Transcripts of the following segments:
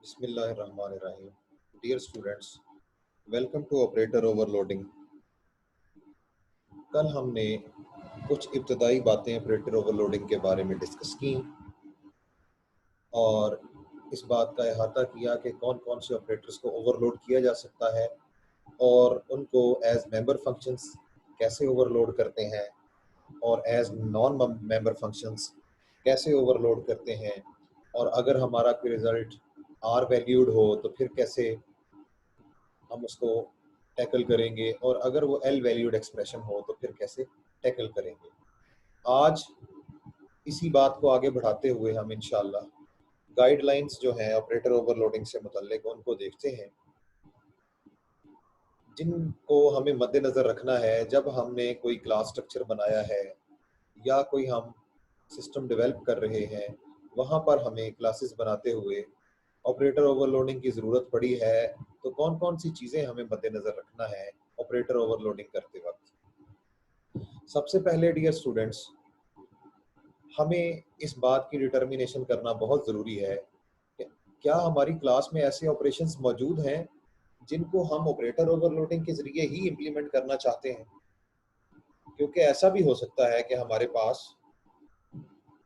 Bismillahirrahmanirrahim. Dear students, welcome to Operator Overloading. कल हमने कुछ इब्तदाई बातें ऑपरेटर ओवरलोडिंग के बारे में डिस्कस की और इस बात का अहाता किया कि कौन कौन से ऑपरेटर्स को ओवरलोड किया जा सकता है और उनको एज मेंबर फंक्शंस कैसे ओवरलोड करते हैं और एज नॉन मेंबर फंक्शंस कैसे ओवरलोड करते हैं, और अगर हमारा कोई रिज़ल्ट आर वैल्यूड हो तो फिर कैसे हम उसको टैकल करेंगे, और अगर वो एल वैल्यूड एक्सप्रेशन हो तो फिर कैसे टैकल करेंगे। आज इसी बात को आगे बढ़ाते हुए हम इंशाल्लाह गाइडलाइंस जो हैं ऑपरेटर ओवरलोडिंग से मुतल्लिक उनको देखते हैं, जिनको हमें मद्देनज़र रखना है जब हमने कोई क्लास स्ट्रक्चर बनाया है या कोई हम सिस्टम डेवलप कर रहे हैं। वहाँ पर हमें क्लासेस बनाते हुए ऑपरेटर ओवरलोडिंग की ज़रूरत पड़ी है, तो कौन कौन सी चीज़ें हमें मद्देनज़र रखना है ऑपरेटर ओवरलोडिंग करते वक्त। सबसे पहले डियर स्टूडेंट्स, हमें इस बात की डिटर्मिनेशन करना बहुत ज़रूरी है कि क्या हमारी क्लास में ऐसे ऑपरेशंस मौजूद हैं जिनको हम ऑपरेटर ओवरलोडिंग के ज़रिए ही इम्प्लीमेंट करना चाहते हैं, क्योंकि ऐसा भी हो सकता है कि हमारे पास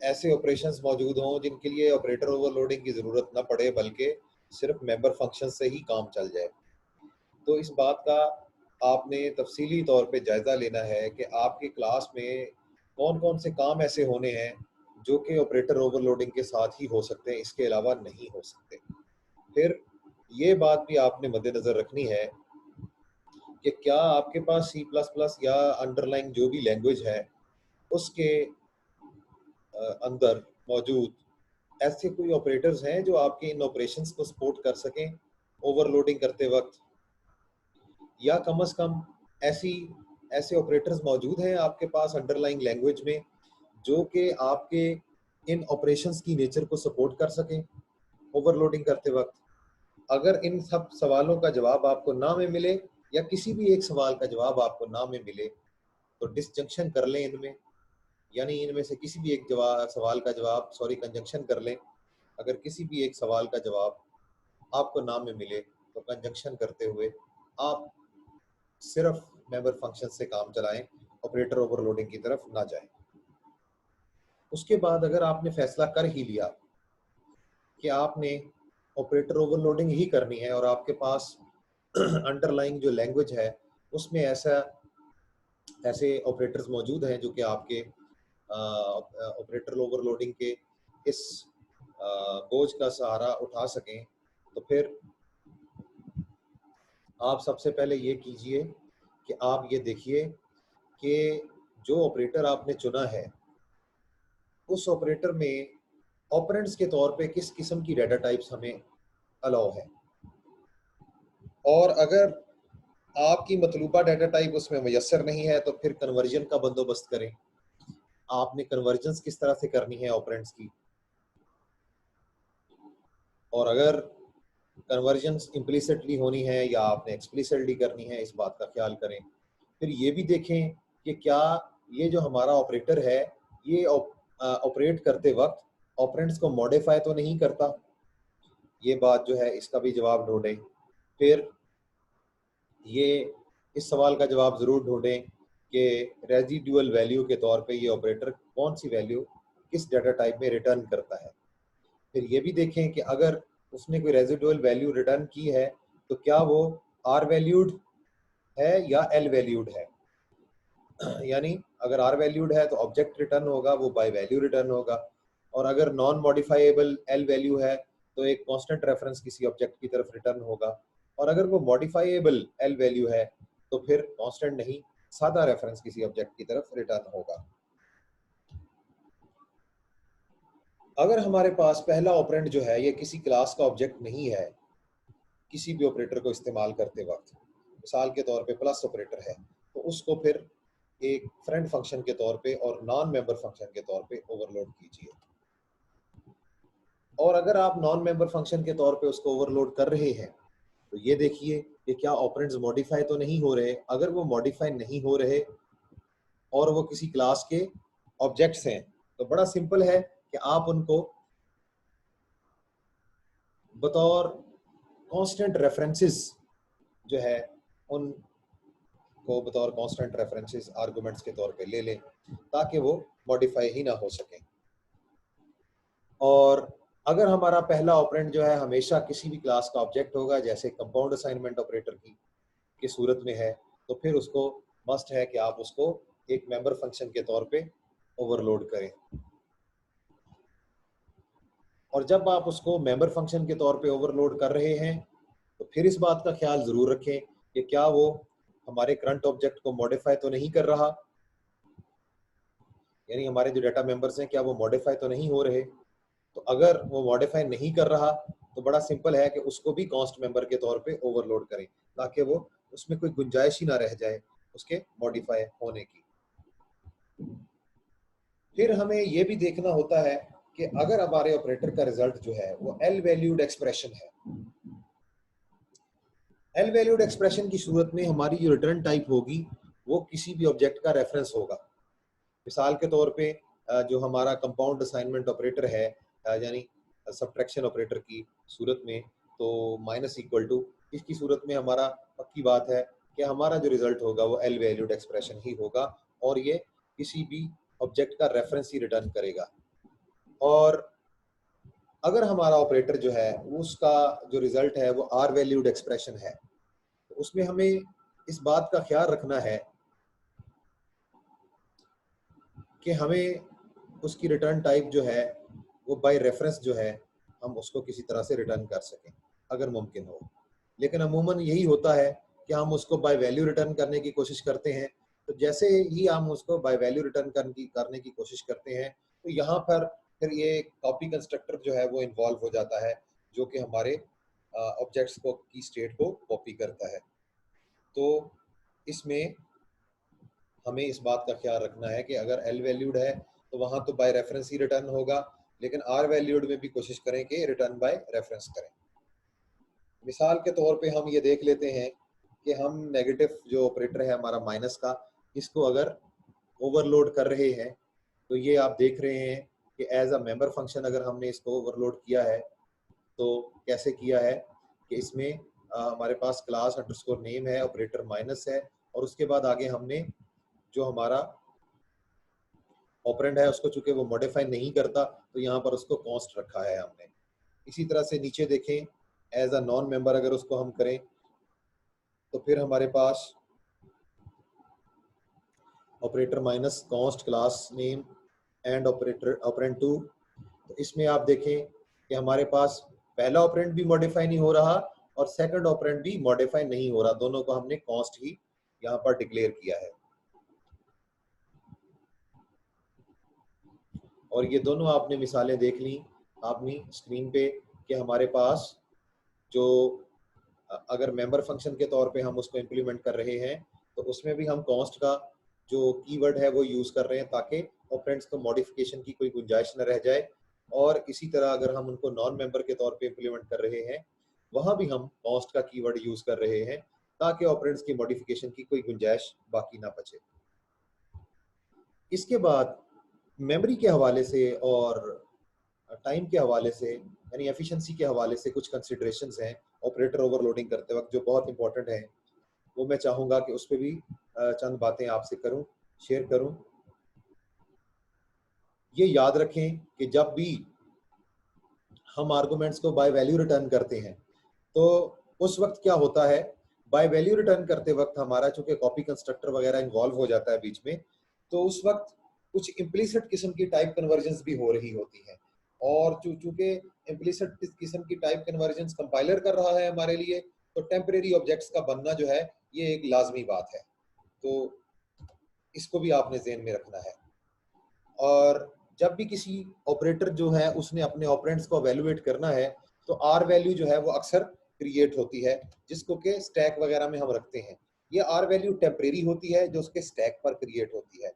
ऐसे ऑपरेशंस मौजूद हों जिनके लिए ऑपरेटर ओवरलोडिंग की ज़रूरत न पड़े बल्कि सिर्फ मेंबर फंक्शन से ही काम चल जाए। तो इस बात का आपने तफसीली तौर पे जायज़ा लेना है कि आपकी क्लास में कौन कौन से काम ऐसे होने हैं जो कि ऑपरेटर ओवरलोडिंग के साथ ही हो सकते हैं, इसके अलावा नहीं हो सकते। फिर ये बात भी आपने मद्देनज़र रखनी है कि क्या आपके पास C++ या अंडरलाइंग जो भी लैंग्वेज है उसके अंदर मौजूद ऐसे कोई ऑपरेटर्स हैं जो आपके इन ऑपरेशंस को सपोर्ट कर सकें ओवरलोडिंग करते वक्त, या कम से कम ऐसे ऑपरेटर्स मौजूद हैं आपके पास अंडरलाइंग लैंग्वेज में जो कि आपके इन ऑपरेशंस की नेचर को सपोर्ट कर सकें ओवरलोडिंग करते वक्त। अगर इन सब सवालों का जवाब आपको ना में मिले या किसी भी एक सवाल का जवाब आपको ना में मिले तो डिसजंक्शन कर लें इनमें, यानी इनमें से किसी भी एक सवाल का जवाब कंजंक्शन कर लें। अगर किसी भी एक सवाल का जवाब आपको ना में मिले तो कंजंक्शन करते हुए आप सिर्फ मेंबर फंक्शन से काम चलाएं, ऑपरेटर ओवरलोडिंग की तरफ ना जाएं। उसके बाद अगर आपने फैसला कर ही लिया कि आपने ऑपरेटर ओवरलोडिंग ही करनी है और आपके पास अंडरलाइंग जो लैंग्वेज है उसमें ऐसे ऑपरेटर्स मौजूद हैं जो कि आपके ऑपरेटर ओवरलोडिंग के इस बोझ का सहारा उठा सकें, तो फिर आप सबसे पहले ये कीजिए कि आप ये देखिए कि जो ऑपरेटर आपने चुना है उस ऑपरेटर में ऑपरेंड्स के तौर पे किस किस्म की डाटा टाइप्स हमें अलाउ है, और अगर आपकी मतलूबा डाटा टाइप उसमें मैसर नहीं है तो फिर कन्वर्जन का बंदोबस्त करें। आपने कन्वर्जन्स किस तरह से करनी है ऑपरेंड्स की, और अगर कन्वर्जन्स इम्प्लिसिटली होनी है या आपने एक्सप्लिसिटली करनी है, इस बात का ख्याल करें। फिर ये भी देखें कि क्या ये जो हमारा ऑपरेटर है ये ऑपरेट करते वक्त ऑपरेंड्स को मॉडिफाई तो नहीं करता, ये बात जो है इसका भी जवाब ढूंढें। फिर ये इस सवाल का जवाब ज़रूर ढूंढें कि रेजिडुअल वैल्यू के तौर पे ये ऑपरेटर कौन सी वैल्यू किस डाटा टाइप में रिटर्न करता है। फिर ये भी देखें कि अगर उसने कोई रेजिडुअल वैल्यू रिटर्न की है तो क्या वो आर वैल्यूड है या एल वैल्यूड है। यानी अगर आर वैल्यूड है तो ऑब्जेक्ट रिटर्न होगा, वो बाय वैल्यू रिटर्न होगा, और अगर नॉन मॉडिफाइएबल एल वैल्यू है तो एक कांस्टेंट रेफरेंस किसी ऑब्जेक्ट की तरफ रिटर्न होगा, और अगर वो मॉडिफाइएबल एल वैल्यू है तो फिर कांस्टेंट नहीं, सादा रेफरेंस किसी ऑब्जेक्ट की तरफ रिटर्न होगा। अगर हमारे पास पहला ऑपरेंड जो है ये किसी क्लास का ऑब्जेक्ट नहीं है, किसी भी ऑपरेटर को इस्तेमाल करते वक्त मिसाल के तौर पे प्लस ऑपरेटर है, तो उसको फिर एक फ्रेंड फंक्शन के तौर पे और नॉन मेंबर फंक्शन के तौर पे ओवरलोड कीजिए। और अगर आप नॉन मेंबर फंक्शन के तौर पे उसको ओवरलोड कर रहे हैं तो ये देखिए कि क्या ऑपरेंड्स मॉडिफाई तो नहीं हो रहे। अगर वो मॉडिफाई नहीं हो रहे और वो किसी क्लास के ऑब्जेक्ट्स हैं तो बड़ा सिंपल है कि आप उनको बतौर कांस्टेंट रेफरेंसेस जो है उनको बतौर कांस्टेंट रेफरेंसेस आर्गुमेंट्स के तौर पे ले लें ताकि वो मॉडिफाई ही ना हो सके। और अगर हमारा पहला ऑपरेंड जो है हमेशा किसी भी क्लास का ऑब्जेक्ट होगा, जैसे कंपाउंड असाइनमेंट ऑपरेटर की सूरत में है, तो फिर उसको मस्ट है कि आप उसको एक मेंबर फंक्शन के तौर पे ओवरलोड करें। और जब आप उसको मेंबर फंक्शन के तौर पे ओवरलोड कर रहे हैं तो फिर इस बात का ख्याल जरूर रखें कि क्या वो हमारे करंट ऑब्जेक्ट को मॉडिफाई तो नहीं कर रहा, यानी हमारे जो डाटा मेंबर्स हैं क्या वो मॉडिफाई तो नहीं हो रहे। तो अगर वो मॉडिफाई नहीं कर रहा तो बड़ा सिंपल है कि उसको भी कॉन्स्ट मेंबर के तौर पे ओवरलोड करें ताकि वो उसमें कोई गुंजाइश ही ना रह जाए उसके मॉडिफाई होने की। फिर हमें ये भी देखना होता है कि अगर हमारे ऑपरेटर का रिजल्ट जो है वो एल वैल्यूड एक्सप्रेशन है, एल वैल्यूड एक्सप्रेशन की सूरत में हमारी जो रिटर्न टाइप होगी वो किसी भी ऑब्जेक्ट का रेफरेंस होगा। मिसाल के तौर पे जो हमारा कंपाउंड असाइनमेंट ऑपरेटर है, यानी सब्ट्रैक्शन ऑपरेटर की सूरत में, तो माइनस इक्वल टू इसकी सूरत में हमारा पक्की बात है कि हमारा जो रिजल्ट होगा वो एल वैल्यूड एक्सप्रेशन ही होगा और ये किसी भी ऑब्जेक्ट का रेफरेंस ही रिटर्न करेगा। और अगर हमारा ऑपरेटर जो है उसका जो रिजल्ट है वो आर वैल्यूड एक्सप्रेशन है, तो उसमें हमें इस बात का ख्याल रखना है कि हमें उसकी रिटर्न टाइप जो है वो बाय रेफरेंस जो है हम उसको किसी तरह से रिटर्न कर सकें अगर मुमकिन हो। लेकिन अमूमन यही होता है कि हम उसको बाय वैल्यू रिटर्न करने की कोशिश करते हैं। तो जैसे ही हम उसको बाय वैल्यू रिटर्न करने की कोशिश करते हैं तो यहाँ पर फिर ये कॉपी कंस्ट्रक्टर जो है वो इन्वॉल्व हो जाता है जो कि हमारे ऑब्जेक्ट्स को की स्टेट को कॉपी करता है। तो इसमें हमें इस बात का ख्याल रखना है कि अगर एल वैल्यूड है तो वहां तो बाय रेफरेंस ही रिटर्न होगा, लेकिन आर वैल्यूड में भी कोशिश करें कि रिटर्न बाय रेफरेंस करें। मिसाल के तौर पे हम ये देख लेते हैं कि हम नेगेटिव जो ऑपरेटर है हमारा माइनस का, इसको अगर ओवरलोड कर रहे हैं तो ये आप देख रहे हैं कि एज अ मेंबर फंक्शन अगर हमने इसको ओवरलोड किया है तो कैसे किया है कि इसमें हमारे पास क्लास अंडरस्कोर नेम है, ऑपरेटर माइनस है, और उसके बाद आगे हमने जो हमारा ऑपरेंड है उसको चूंकि वो मॉडिफाई नहीं करता तो यहाँ पर उसको कॉन्स्ट रखा है हमने। इसी तरह से नीचे देखें एज अ नॉन मेंबर अगर उसको हम करें तो फिर हमारे पास operator minus const class name and operator operand two. तो इसमें आप देखें कि हमारे पास पहला ऑपरेंड भी मॉडिफाई नहीं हो रहा और सेकंड ऑपरेंड भी मॉडिफाई नहीं हो रहा, दोनों को हमने कॉन्स्ट ही यहाँ पर डिक्लेयर किया है। और ये दोनों आपने मिसालें देख ली आपने स्क्रीन पे कि हमारे पास जो अगर मेंबर फंक्शन के तौर पे हम उसको इम्प्लीमेंट कर रहे हैं तो उसमें भी हम कॉन्स्ट का जो कीवर्ड है वो यूज कर रहे हैं ताकि ऑपरेंड्स को मॉडिफिकेशन की कोई गुंजाइश न रह जाए। और इसी तरह अगर हम उनको नॉन मेंबर के तौर पे इम्प्लीमेंट कर रहे हैं वहां भी हम कॉन्स्ट का कीवर्ड यूज कर रहे हैं ताकि ऑपरेंड्स की मॉडिफिकेशन की कोई गुंजाइश बाकी ना बचे। इसके बाद मेमोरी के हवाले से और टाइम के हवाले से यानी एफिशिएंसी के हवाले से कुछ कंसिडरेशंस हैं ऑपरेटर ओवरलोडिंग करते वक्त जो बहुत इंपॉर्टेंट है, वो मैं चाहूंगा कि उस पर भी चंद बातें आपसे करूं, शेयर करूं। ये याद रखें कि जब भी हम आर्गुमेंट्स को बाय वैल्यू रिटर्न करते हैं तो उस वक्त क्या होता है, बाय वैल्यू रिटर्न करते वक्त हमारा चूंकि कॉपी कंस्ट्रक्टर वगैरह इन्वॉल्व हो जाता है बीच में, तो उस वक्त कुछ इम्प्लिसिट किस्म की टाइप कन्वर्जन्स भी हो रही होती हैं। और चूंकि इम्प्लिसिट किस्म की टाइप कन्वर्जन्स कंपाइलर कर रहा है हमारे लिए, तो टेम्परेरी ऑब्जेक्ट्स का बनना जो है ये एक लाजमी बात है। तो इसको भी आपने ज़हन में रखना है। और जब भी किसी ऑपरेटर जो है उसने अपने ऑपरेंड्स को एवेलुएट करना है तो आर वैल्यू जो है वो अक्सर क्रिएट होती है जिसको के स्टैक वगैरह में हम रखते हैं। ये आर वैल्यू टेम्परेरी होती है जो उसके स्टैक पर क्रिएट होती है।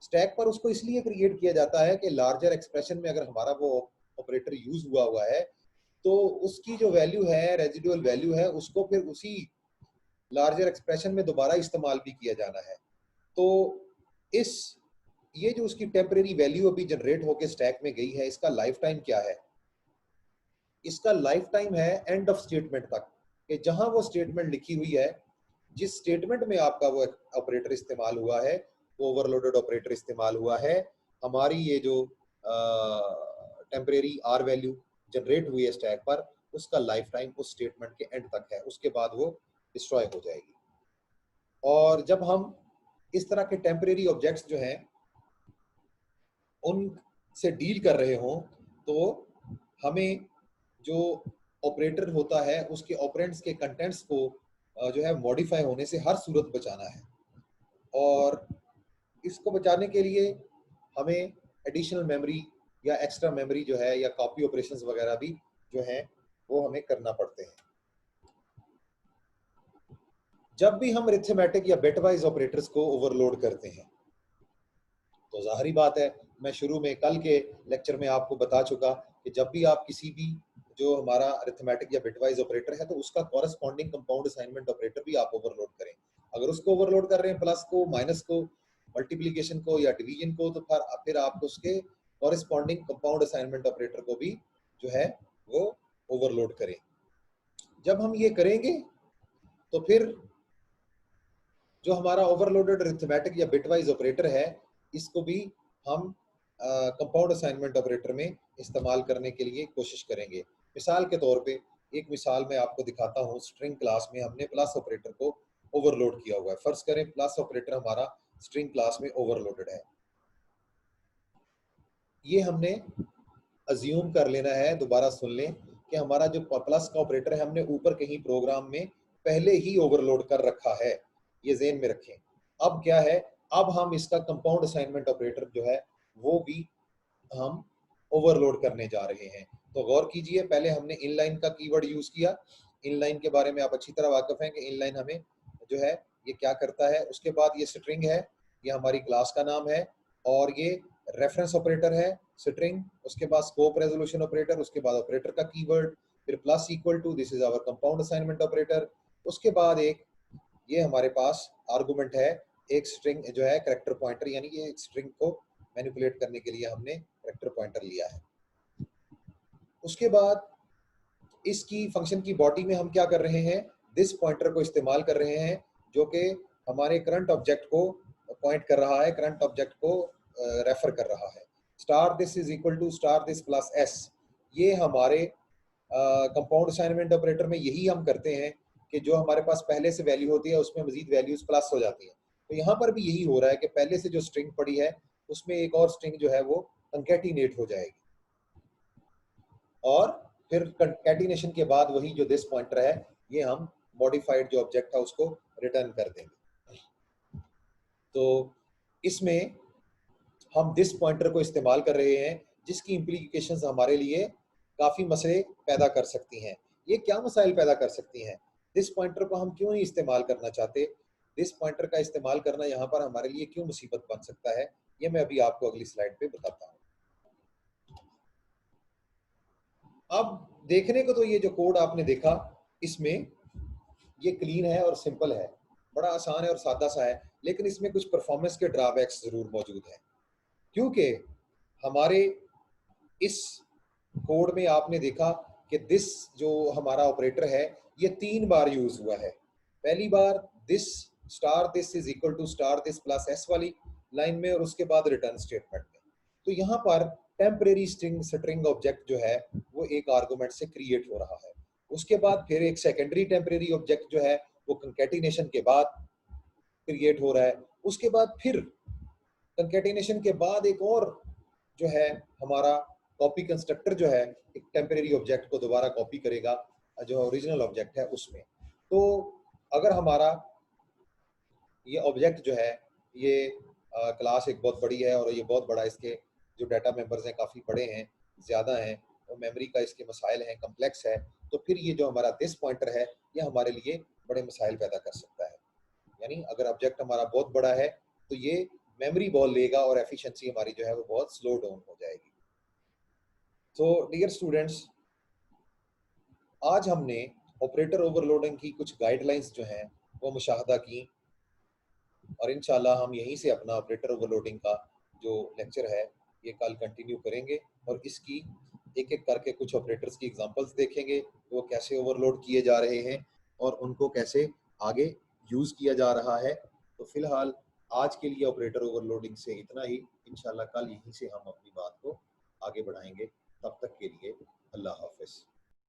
स्टैक पर उसको इसलिए क्रिएट किया जाता है कि लार्जर एक्सप्रेशन में अगर हमारा वो ऑपरेटर यूज हुआ है तो उसकी जो वैल्यू है, रेजिडुअल वैल्यू है, उसको फिर उसी लार्जर एक्सप्रेशन में दोबारा इस्तेमाल भी किया जाना है। तो इस ये जो उसकी टेम्परेरी वैल्यू अभी जनरेट होकर स्टैक में गई है इसका लाइफ टाइम क्या है, इसका लाइफ टाइम है एंड ऑफ स्टेटमेंट तक, कि जहां वो स्टेटमेंट लिखी हुई है, जिस स्टेटमेंट में आपका वो ऑपरेटर इस्तेमाल हुआ है, वो ओवरलोडेड ऑपरेटर इस्तेमाल हुआ है, हमारी ये जो टेम्परेरी आर वैल्यू जनरेट हुई है स्टैक पर, उसका लाइफ टाइम उस स्टेटमेंट के एंड तक है, उसके बाद वो डिस्ट्रॉय हो जाएगी। और जब हम इस तरह के टेम्परेरी ऑब्जेक्ट्स जो हैं उनसे डील कर रहे हों, तो हमें जो ऑपरेटर होता है उसके ऑपरेंड्स के कंटेंट्स को जो है मॉडिफाई होने से हर सूरत बचाना है। और इसको बचाने के लिए हमें एडिशनल मेमोरी या एक्स्ट्रा मेमोरी जो है, या कॉपी ऑपरेशंस वगैरह भी जो हैं वो हमें करना पड़ते हैं। जब भी हम अरिथमेटिक या बिट वाइज ऑपरेटर्स को ओवरलोड करते हैं, तो जाहिर बात है, मैं शुरू में कल के लेक्चर में आपको बता चुका कि जब भी आप किसी भी जो हमारा अरिथमेटिक या बिटवाइज ऑपरेटर है, तो उसका कॉरेस्पॉन्डिंग कंपाउंड असाइनमेंट ऑपरेटर भी आप ओवरलोड करें। अगर उसको ओवरलोड कर रहे हैं, प्लस को, माइनस को, मल्टीप्लीकेशन को या डिवीजन को, तो फिर आप उसके कॉरेस्पॉन्डिंग कंपाउंड असाइनमेंट ऑपरेटर को भी जो है वो ओवरलोड करें। जब हम ये करेंगे तो फिर जो हमारा ओवरलोडेड अरिथमेटिक या बिटवाइज ऑपरेटर है, इसको भी हम कंपाउंड असाइनमेंट ऑपरेटर में इस्तेमाल करने के लिए कोशिश करेंगे। मिसाल के तौर पे एक मिसाल मैं आपको दिखाता हूँ। स्ट्रिंग क्लास में हमने प्लस ऑपरेटर को ओवरलोड किया हुआ है। फर्ज करें प्लस ऑपरेटर हमारा स्ट्रिंग क्लास में ओवरलोडेड है। ये हमने अज्यूम कर लेना है, दोबारा सुन लें, कि हमारा जो प्लस का ऑपरेटर है हमने ऊपर कहीं प्रोग्राम में पहले ही ओवरलोड कर रखा है, ये ज़हन में रखें। अब क्या है, अब हम इसका कंपाउंड असाइनमेंट ऑपरेटर जो है वो भी हम ओवरलोड करने जा रहे हैं। तो गौर कीजिए, पहले हमने इनलाइन का कीवर्ड यूज किया। इनलाइन के बारे में आप अच्छी तरह वाकिफ हैं कि इनलाइन हमें जो है ये क्या करता है। उसके बाद ये स्ट्रिंग है, ये हमारी क्लास का नाम है, और ये रेफरेंस ऑपरेटर है स्ट्रिंग। उसके बाद स्कोप रेजोल्यूशन ऑपरेटर, उसके बाद ऑपरेटर का कीवर्ड, फिर plus equal to, this is our compound assignment operator. उसके बाद एक ये हमारे पास आर्गुमेंट है, एक स्ट्रिंग जो है कैरेक्टर पॉइंटर, यानी ये स्ट्रिंग को मैनिपुलेट करने के लिए हमने कैरेक्टर पॉइंटर लिया है। उसके बाद इसकी फंक्शन की बॉडी में हम क्या कर रहे हैं, दिस पॉइंटर को इस्तेमाल कर रहे हैं, जो कि हमारे करंट ऑब्जेक्ट को पॉइंट कर रहा है, करंट ऑब्जेक्ट को रेफर कर रहा है। Star this is equal to star this plus S, ये हमारे कंपाउंड असाइनमेंट ऑपरेटर में यही हम करते हैं कि जो हमारे पास पहले से वैल्यू होती है उसमें मजीद वैल्यूज प्लस हो जाती हैं। तो यहाँ पर भी यही हो रहा है कि पहले से जो स्ट्रिंग पड़ी है उसमें एक और स्ट्रिंग जो है वो कंकैटिनेट हो जाएगी, और फिर कंकैटिनेशन के बाद वही जो दिस पॉइंटर है ये हम मॉडिफाइड जो ऑब्जेक्ट है उसको रिटर्न कर देंगे। तो इसमें हम दिस पॉइंटर को इस्तेमाल कर रहे हैं, जिसकी इम्प्लीकेशंस हमारे लिए काफ़ी मसले पैदा कर सकती हैं। ये क्या मसाइल पैदा कर सकती हैं? दिस पॉइंटर को हम क्यों नहीं इस्तेमाल करना चाहते? दिस पॉइंटर का इस्तेमाल करना यहाँ पर हमारे लिए क्यों मुसीबत बन सकता है? ये मैं अभी आपको अगली स्लाइड पे बताता हूँ। अब देखने को तो ये जो कोड आपने देखा, इसमें ये क्लीन है और सिंपल है, बड़ा आसान है और सादा सा है, लेकिन इसमें कुछ परफॉर्मेंस के ड्रॉबैक्स ज़रूर मौजूद हैं। क्योंकि हमारे इस कोड में आपने देखा कि दिस जो हमारा ऑपरेटर है ये 3 बार यूज हुआ है। पहली बार this star this is equal to star this plus s वाली लाइन में, और उसके बाद रिटर्न स्टेटमेंट में। तो यहाँ पर टेम्परेरी स्ट्रिंग ऑब्जेक्ट जो है वो एक आर्गुमेंट से क्रिएट हो रहा है। उसके बाद फिर एक सेकेंडरी टेम्परेरी ऑब्जेक्ट जो है वो कंकैटिनेशन के बाद क्रिएट हो रहा है। उसके बाद फिर कंकैटिनेशन के बाद एक और जो है हमारा कॉपी कंस्ट्रक्टर जो है एक टेम्परेरी ऑब्जेक्ट को दोबारा कॉपी करेगा जो ओरिजिनल ऑब्जेक्ट है उसमें। तो अगर हमारा ये ऑब्जेक्ट जो है ये क्लास एक बहुत बड़ी है, और ये बहुत बड़ा, इसके जो डाटा मेंबर्स हैं काफ़ी बड़े हैं, ज़्यादा हैं, और मेमोरी का इसके मसाइल हैं, कम्प्लेक्स है, तो फिर ये जो हमारा दिस पॉइंटर है ये हमारे लिए बड़े मसाइल पैदा कर सकता है। यानी अगर ऑब्जेक्ट हमारा बहुत बड़ा है तो ये मेमोरी बहुत लेगा और एफिशिएंसी हमारी जो है वो बहुत स्लो डाउन हो जाएगी। तो डियर स्टूडेंट्स, आज हमने ऑपरेटर ओवरलोडिंग की कुछ गाइडलाइंस जो हैं वो मुशाहदा की, और इंशाल्लाह हम यहीं से अपना ऑपरेटर ओवरलोडिंग का जो लेक्चर है ये कल कंटिन्यू करेंगे, और इसकी एक एक करके कुछ ऑपरेटर्स की एग्जांपल्स देखेंगे, वो कैसे ओवरलोड किए जा रहे हैं और उनको कैसे आगे यूज़ किया जा रहा है। तो फिलहाल आज के लिए ऑपरेटर ओवरलोडिंग से इतना ही। इंशाल्लाह कल यहीं से हम अपनी बात को आगे बढ़ाएंगे। तब तक के लिए अल्लाह हाफ़िज़।